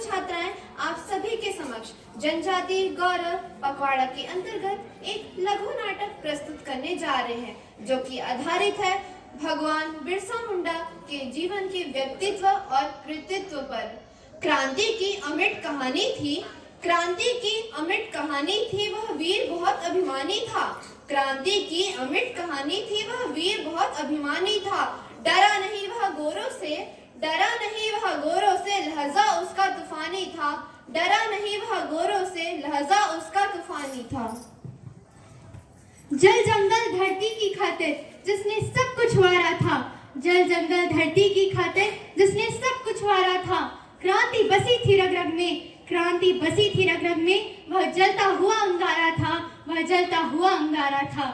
छात्राएं आप सभी के समक्ष जनजाति गौरव पखवाड़ा के अंतर्गत एक लघु नाटक प्रस्तुत करने जा रहे हैं जो कि आधारित है भगवान बिरसा मुंडा के जीवन के व्यक्तित्व और कृतित्व पर। क्रांति की अमिट कहानी थी, क्रांति की अमिट कहानी थी, वह वीर बहुत अभिमानी था। क्रांति की अमिट कहानी थी, वह वीर बहुत अभिमानी था। डरा नहीं वह गोरों से, डरा नहीं वह गोरों से, लहजा उसका तूफानी था। डरा नहीं वह गोरों से, लहजा उसका तूफानी था। जल जंगल धरती की खातिर जिसने सब कुछ वारा था, जल जंगल धरती की खातिर जिसने सब कुछ वारा था। क्रांति बसी थी रग रग में, क्रांति बसी थी रग रग में, वह जलता हुआ अंगारा था, वह जलता हुआ अंगारा था।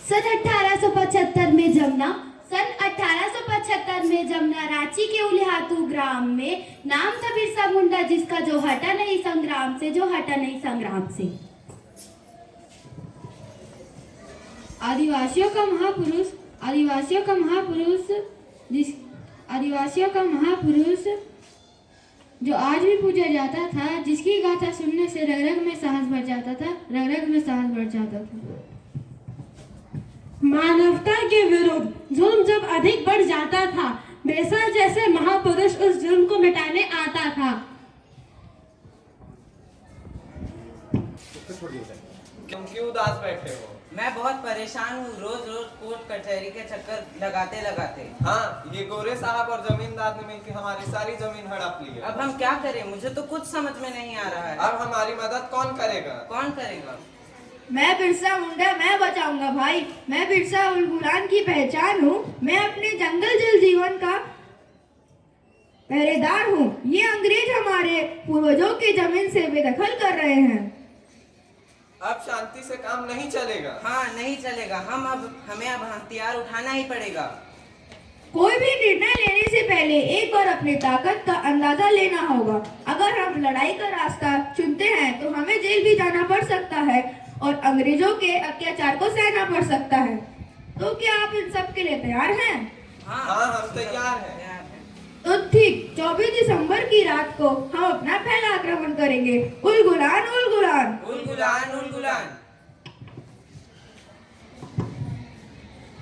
सन 1875 में जमुना, सन 1875 में जमुना रांची के उलिहातू ग्राम में नाम था बिरसा मुंडा, जिसका जो हटा नहीं संग्राम से, जो हटा नहीं संग्राम से। आदिवासियों का महापुरुष, आदिवासियों का महापुरुष, आदिवासियों का महापुरुष जो आज भी पूजा जाता था, जिसकी गाथा सुनने से रग रग में साहस बढ़ जाता था, रग रग में साहस बढ़ जाता था। मानवता के विरुद्ध जुल्म जब अधिक बढ़ जाता था, बिरसा जैसे महापुरुष उस जुल्म को मिटाने आता था। क्यों उदास बैठे हो? मैं बहुत परेशान हूँ, रोज रोज कोर्ट कचहरी के चक्कर लगाते लगाते। हाँ, ये गोरे साहब और जमींदार ने मिलकर हमारी सारी जमीन हड़प ली है। अब हम क्या करें? मुझे तो कुछ समझ में नहीं आ रहा है। अब हमारी मदद कौन करेगा? कौन करेगा? मैं बिरसा मुंडा, मैं बचाऊंगा भाई। मैं बिरसा उल गुलान की पहचान हूँ। मैं अपने जंगल जल जीवन का पहरेदार हूँ। ये अंग्रेज हमारे पूर्वजों की जमीन से बेदखल कर रहे हैं। अब शांति से काम नहीं चलेगा। हाँ, नहीं चलेगा। हमें अब हथियार उठाना ही पड़ेगा। कोई भी निर्णय लेने से पहले एक बार अपनी ताकत का अंदाजा लेना होगा। अगर हम लड़ाई का रास्ता चुनते हैं तो हमें जेल भी जाना पड़ सकता है और अंग्रेजों के अत्याचार को सहना पड़ सकता है। तो क्या आप इन सब के लिए तैयार हैं? हाँ, हम तैयार हैं। तो ठीक 24 दिसंबर की रात को हम अपना पहला आक्रमण करेंगे। उल गुलान, उल गुलान, उल गुलान, उल गुलान।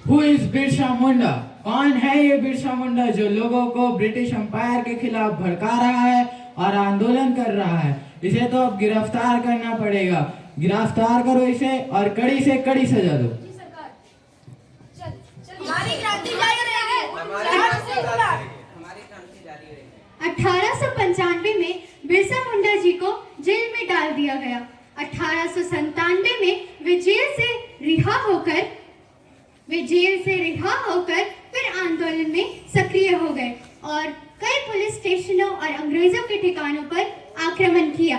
Who is Birsa Munda? कौन है ये बिरसा मुंडा जो लोगों को ब्रिटिश एम्पायर के खिलाफ भड़का रहा है और आंदोलन कर रहा है? इसे तो अब गिरफ्तार करना पड़ेगा। गिरफ्तार करो इसे और कड़ी से कड़ी सजा दो। हमारी क्रांति जारी रहेगी। हमारी क्रांति जारी रहेगी। 1895 में बिरसा मुंडा जी को जेल में डाल दिया गया। 1897 में वे जेल से रिहा होकर फिर आंदोलन में सक्रिय हो गए और कई पुलिस स्टेशनों और अंग्रेजों के ठिकानों पर आक्रमण किया।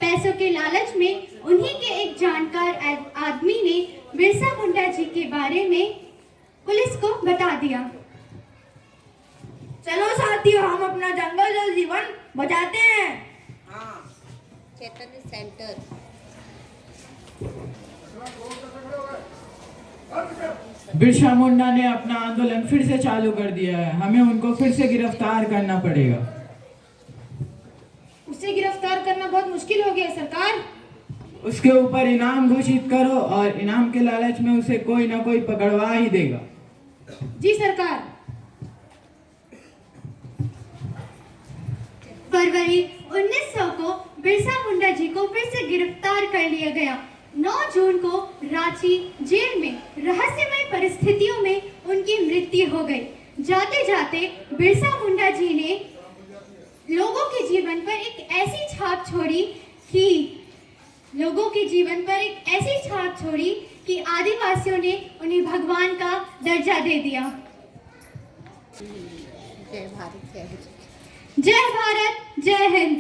पैसों के लालच में उन्हीं के एक जानकार आदमी ने बिरसा मुंडा जी के बारे में पुलिस को बता दिया। चलो साथियों, हम अपना जंगल जल जीवन बचाते हैं। हाँ। चैतन्य सेंटर। बिरसा मुंडा ने अपना आंदोलन फिर से चालू कर दिया है। हमें उनको फिर से गिरफ्तार करना पड़ेगा। उसे गिरफ्तार करना बहुत मुश्किल हो गया सरकार। उसके ऊपर इनाम घोषित करो और इनाम के लालच में उसे कोई ना कोई पकड़वा ही देगा। जी सरकार। फरवरी 1900 को बिरसा मुंडा जी को फिर से गिरफ्तार कर लिया गया। 9 जून को रांची जेल में रहस्यमय परिस्थितियों में उनकी मृत्यु हो गई। जाते जाते बिरसा मुंडा जी ने लोगों के जीवन पर एक ऐसी छाप छोड़ी कि आदिवासियों ने उन्हें भगवान का दर्जा दे दिया। जय भारत, जय हिंद। जय भारत, जय हिंद।